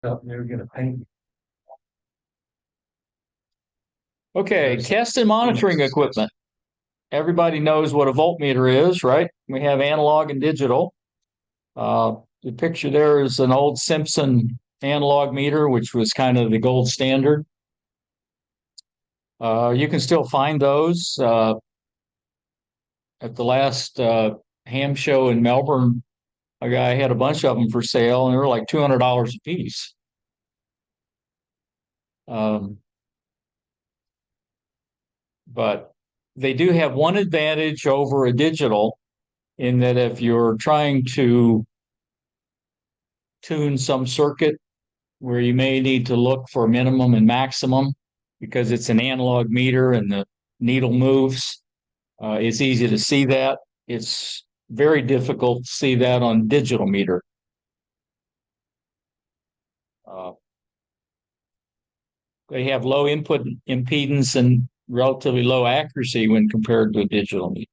Up there gonna paint. Okay, test and monitoring equipment. Everybody knows what a voltmeter is, right? We have analog and digital. The picture there is an old Simpson analog meter, which was kind of the gold standard. You can still find those. At the last ham show in Melbourne, a guy had a bunch of them for sale, and they were like $200 a piece. Um, but they do have one advantage over a digital in that if you're trying to tune some circuit where you may need to look for minimum and maximum because it's an analog meter and the needle moves, it's easy to see that. It's very difficult to see that on digital meter. Uh, they have low input impedance and relatively low accuracy when compared to a digital meter.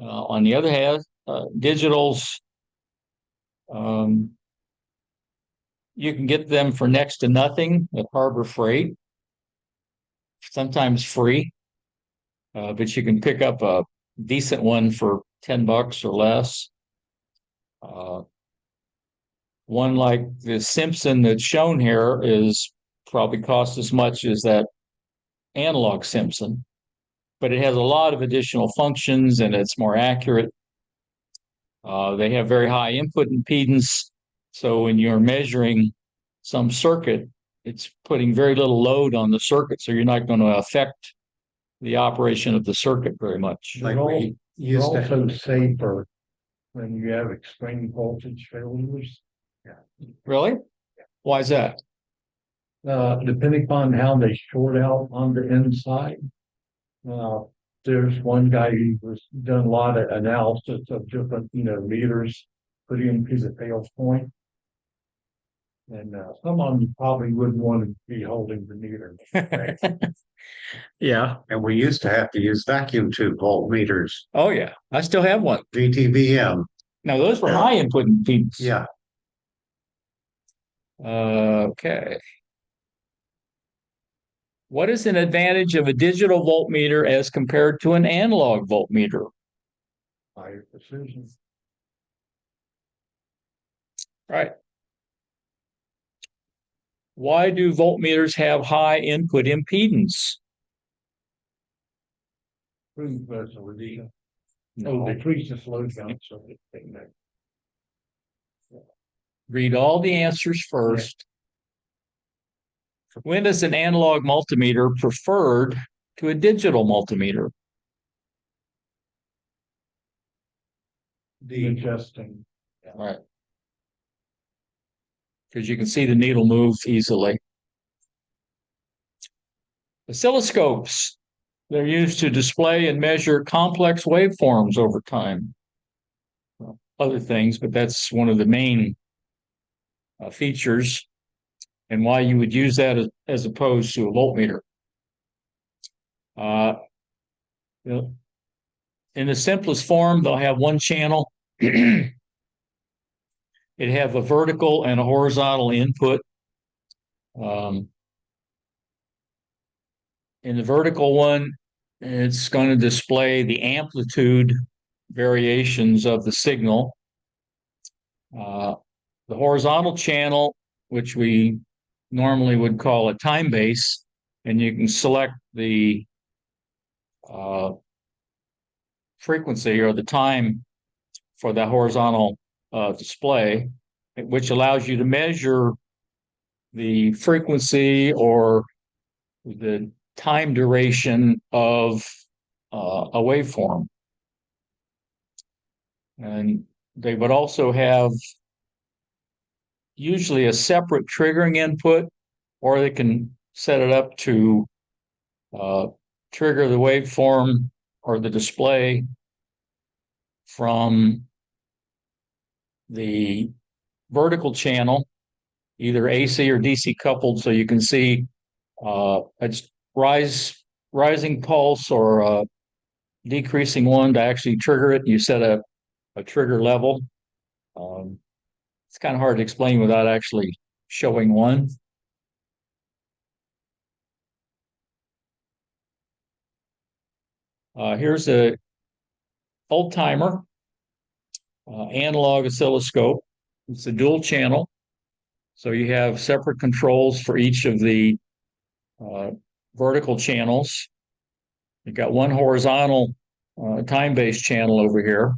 On the other hand, digitals, um, you can get them for next to nothing at Harbor Freight, sometimes free, but you can pick up a decent one for $10 or less. Uh, one like the Simpson that's shown here is probably cost as much as that analog Simpson, but it has a lot of additional functions and it's more accurate. They have very high input impedance. So when you're measuring some circuit, it's putting very little load on the circuit. So you're not going to affect the operation of the circuit very much. Like we used to also safer when you have extreme voltage failures. Really? Why is that? Depending upon how they short out on the inside. Uh, there's one guy who was done a lot of analysis of different, meters, put in to the fail point. And some of them you probably wouldn't want to be holding the meter. Yeah. And we used to have to use vacuum tube voltmeters, Oh, yeah. I still have one. VTVM. Now, those were high input impedance. Yeah. Okay. What is an advantage of a digital voltmeter as compared to an analog voltmeter? Higher precision. Right. Why do voltmeters have high input impedance? Resolution. No. Decrease the slow down so they Read all the answers first. When is an analog multimeter preferred to a digital multimeter? the adjusting. Right. Because you can see the needle move easily. Oscilloscopes. They're used to display and measure complex waveforms over time. Well, other things, but that's one of the main features and why you would use that as opposed to a voltmeter. In the simplest form, they'll have one channel. It have a vertical and a horizontal input. In the vertical one, it's going to display the amplitude variations of the signal. The horizontal channel, which we normally would call a time base, and you can select the frequency or the time for the horizontal display, which allows you to measure the frequency or the time duration of a waveform. And they would also have usually a separate triggering input, or they can set it up to trigger the waveform or the display from the vertical channel, either AC or DC coupled, so you can see it's rising pulse or a decreasing one to actually trigger it. You set a trigger level. It's kind of hard to explain without actually showing one. Here's a old timer analog oscilloscope. It's a dual channel. So you have separate controls for each of the vertical channels. You've got one horizontal time-based channel over here.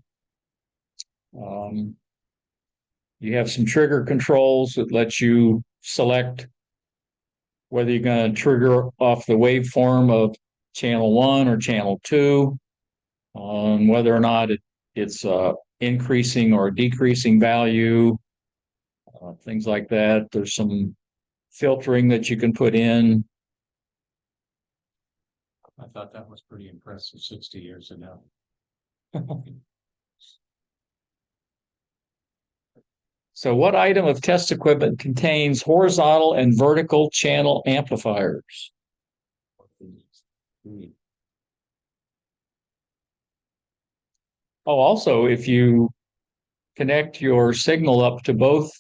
You have some trigger controls that let you select whether you're going to trigger off the waveform of channel 1 or channel 2, on whether or not it's increasing or decreasing value, things like that. There's some filtering that you can put in. I thought that was pretty impressive 60 years ago. So what item of test equipment contains horizontal and vertical channel amplifiers? Oh, also, if you connect your signal up to both,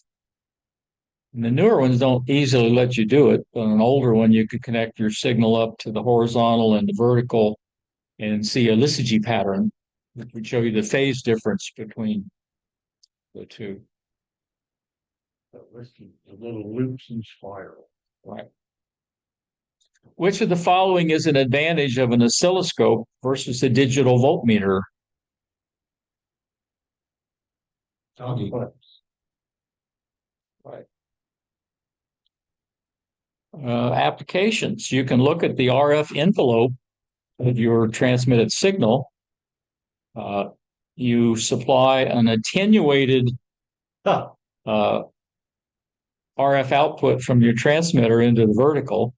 and the newer ones don't easily let you do it, but an older one, you could connect your signal up to the horizontal and the vertical and see a Lysygy pattern that would show you the phase difference between the two. The little loops and spiral. Right. Which of the following is an advantage of an oscilloscope versus a digital voltmeter? Right. Applications. You can look at the RF envelope of your transmitted signal. You supply an attenuated RF output from your transmitter into the vertical.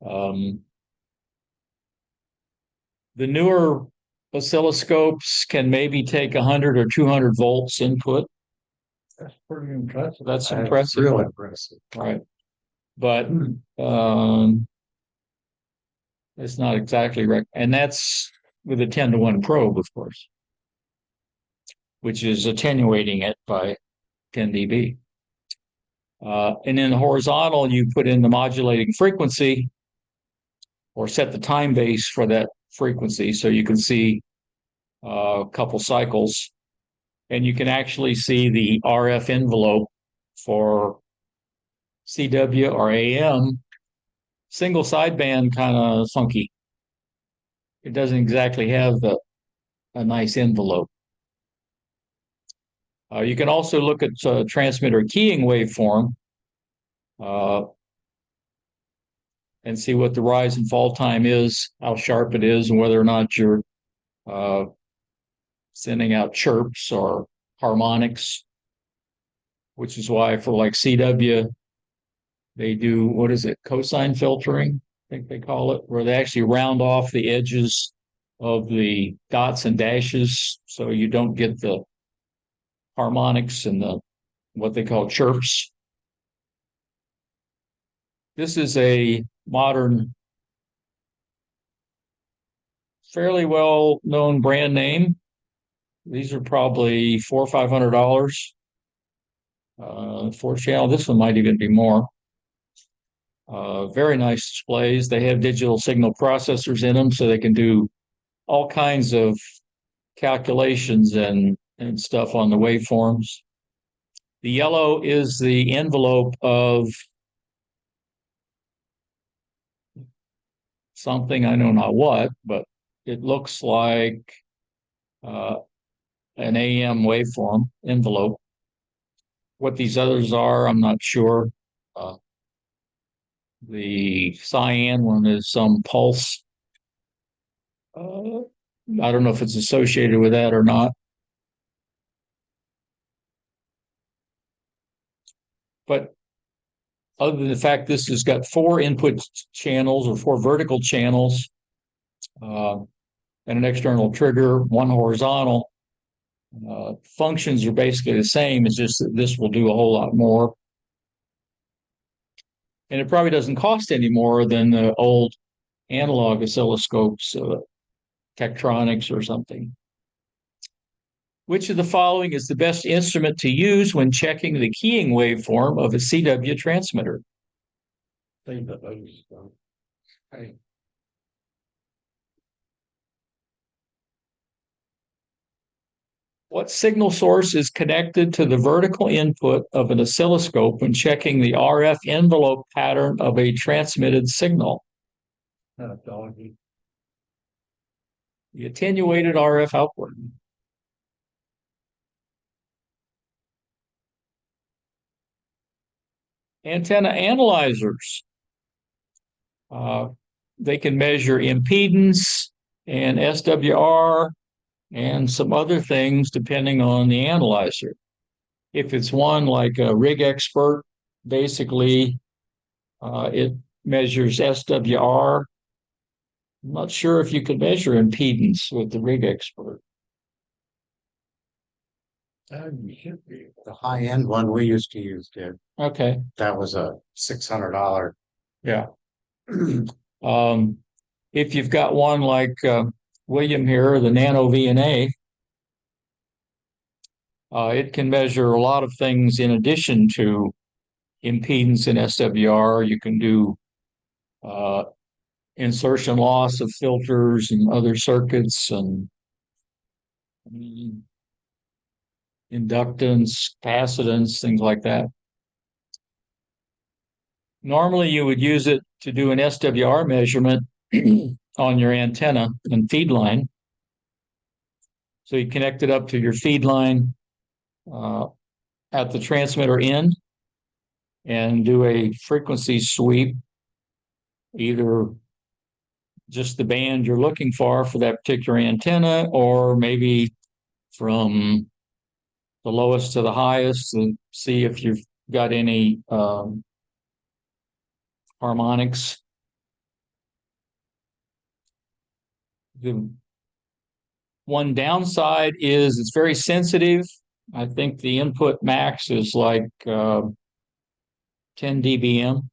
The newer oscilloscopes can maybe take 100 or 200 volts input. That's pretty impressive. That's impressive. Real impressive. Right. But it's not exactly right. And that's with a 10-to-1 probe, of course, which is attenuating it by 10 dB. And in the horizontal, you put in the modulating frequency or set the time base for that frequency so you can see a couple cycles. And you can actually see the RF envelope for CW or AM. Single sideband kind of funky. It doesn't exactly have a nice envelope. You can also look at transmitter keying waveform and see what the rise and fall time is, how sharp it is, and whether or not you're sending out chirps or harmonics, which is why for like CW, they do, what is it, cosine filtering, I think they call it, where they actually round off the edges of the dots and dashes so you don't get the harmonics and the what they call chirps. This is a modern, fairly well-known brand name. These are probably $400 or $500 for channel. This one might even be more. Very nice displays. They have digital signal processors in them, so they can do all kinds of calculations and stuff on the waveforms. The yellow is the envelope of something, I know not what, but it looks like an AM waveform envelope. What these others are, I'm not sure. The cyan one is some pulse. I don't know if it's associated with that or not. But other than the fact this has got 4 input channels or 4 vertical channels and an external trigger, 1 horizontal, functions are basically the same. It's just that this will do a whole lot more. And it probably doesn't cost any more than the old analog oscilloscopes, Tektronix or something. Which of the following is the best instrument to use when checking the keying waveform of a CW transmitter? Save the those stuff. Hey, What signal source is connected to the vertical input of an oscilloscope when checking the RF envelope pattern of a transmitted signal? doggy. The attenuated RF output. Antenna analyzers. They can measure impedance and SWR and some other things depending on the analyzer. If it's one like a rig expert, basically it measures SWR. I'm not sure if you could measure impedance with the rig expert. You should be. The high end one we used to use did. Okay, That was a $600. yeah. If you've got one like William here, the Nano VNA, it can measure a lot of things in addition to impedance and SWR. You can do insertion loss of filters and other circuits and inductance, capacitance, things like that. Normally, you would use it to do an SWR measurement on your antenna and feed line. So you connect it up to your feed line at the transmitter end and do a frequency sweep, either just the band you're looking for that particular antenna, or maybe from the lowest to the highest and see if you've got any harmonics. The one downside is it's very sensitive. I think the input max is like 10 dBm.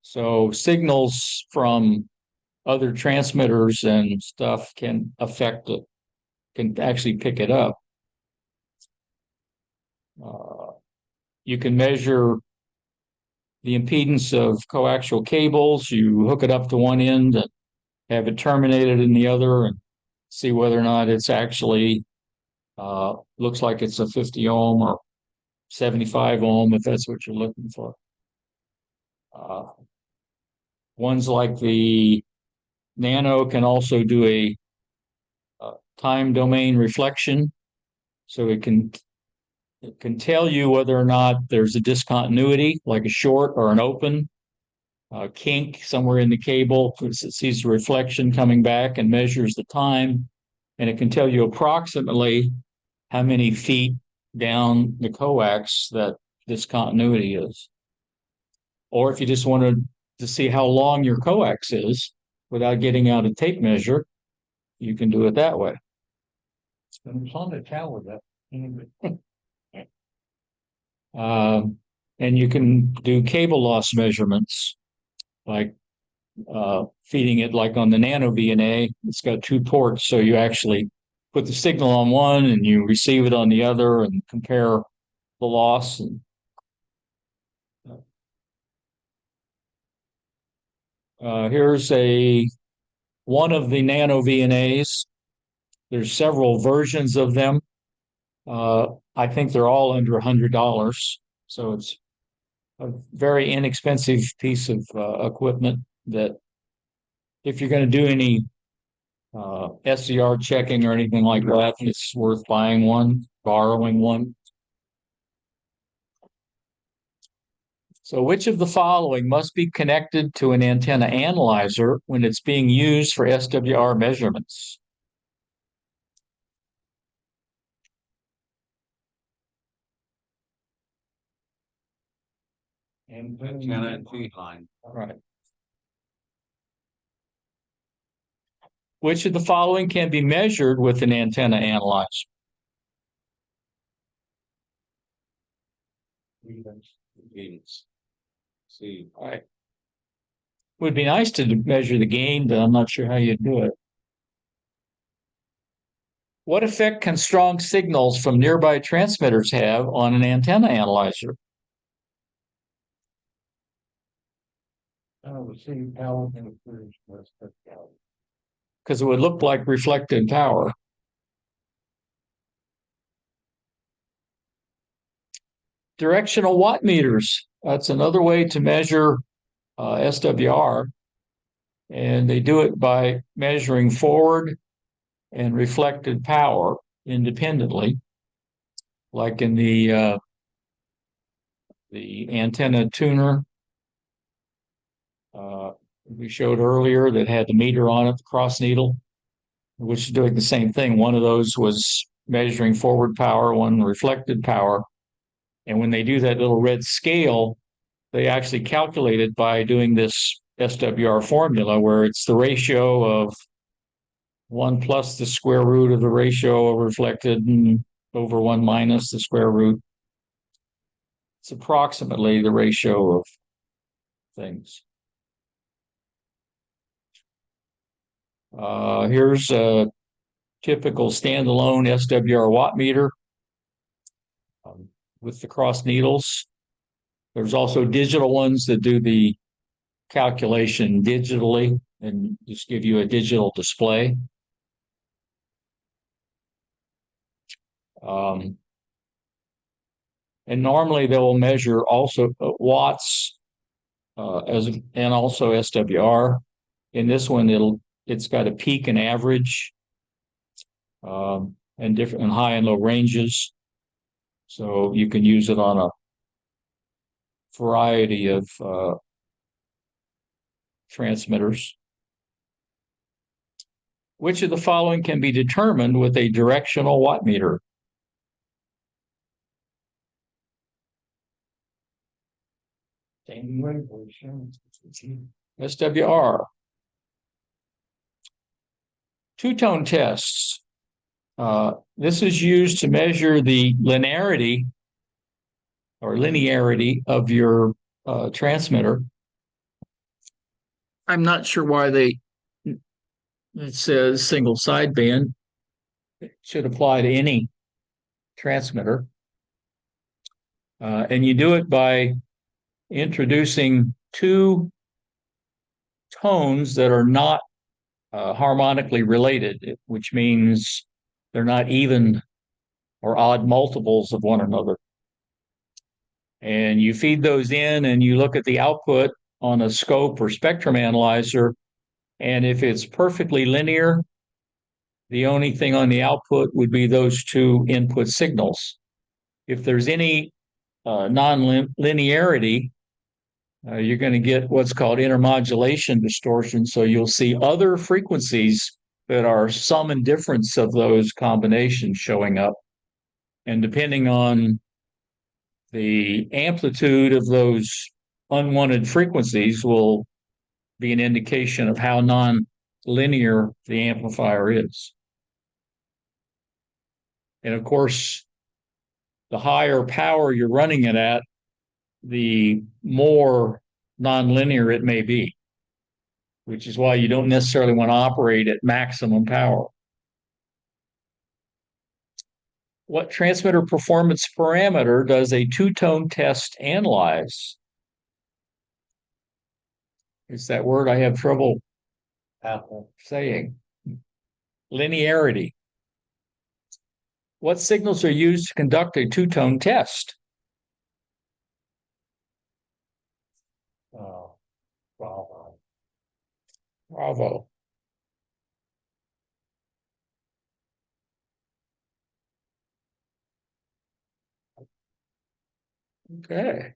So signals from other transmitters and stuff can affect it, can actually pick it up. You can measure the impedance of coaxial cables. You hook it up to one end and have it terminated in the other and see whether or not it's actually looks like it's a 50 ohm or 75 ohm if that's what you're looking for. Ones like the Nano can also do a time domain reflection, so it can tell you whether or not there's a discontinuity, like a short or an open kink somewhere in the cable. It sees the reflection coming back and measures the time, and it can tell you approximately how many feet down the coax that discontinuity is. Or if you just wanted to see how long your coax is without getting out a tape measure, you can do it that way. And it's on the tower that. And you can do cable loss measurements, like feeding it like on the Nano VNA. It's got two ports, so you actually put the signal on one and you receive it on the other and compare the loss. And, here's one of the Nano VNAs. There's several versions of them. I think they're all under $100, so it's a very inexpensive piece of equipment that if you're going to do any SCR checking or anything like that, it's worth buying one, borrowing one. So which of the following must be connected to an antenna analyzer when it's being used for SWR measurements? Antenna and feed line. All right. Which of the following can be measured with an antenna analyzer? Impedance. See, All right. Would be nice to measure the gain, but I'm not sure how you do it. What effect can strong signals from nearby transmitters have on an antenna analyzer? Receive power interference with the Because it would look like reflected power. Directional watt meters. That's another way to measure SWR. And they do it by measuring forward and reflected power independently, like in the antenna tuner we showed earlier that had the meter on it, the cross needle, which is doing the same thing. One of those was measuring forward power, one reflected power. And when they do that little red scale, they actually calculate it by doing this SWR formula where it's the ratio of 1 plus the square root of the ratio of reflected and over 1 minus the square root. It's approximately the ratio of things. Here's a typical standalone SWR watt meter with the cross needles. There's also digital ones that do the calculation digitally and just give you a digital display. And normally they will measure also watts and also SWR. In this one, it's got a peak and average and different and high and low ranges. So you can use it on a variety of transmitters. Which of the following can be determined with a directional watt meter? SWR. Two-tone tests. This is used to measure the linearity of your transmitter. I'm not sure why it says single sideband. It should apply to any transmitter. And you do it by introducing two tones that are not harmonically related, which means they're not even or odd multiples of one another. And you feed those in and you look at the output on a scope or spectrum analyzer. And if it's perfectly linear, the only thing on the output would be those two input signals. If there's any non-linearity, you're going to get what's called intermodulation distortion. So you'll see other frequencies that are sum and difference of those combinations showing up. And depending on the amplitude of those unwanted frequencies will be an indication of how non-linear the amplifier is. And of course, the higher power you're running it at, the more nonlinear it may be, which is why you don't necessarily want to operate at maximum power. What transmitter performance parameter does a two-tone test analyze? It's that word I have trouble saying. Linearity. What signals are used to conduct a two-tone test? Bravo. Bravo. Okay.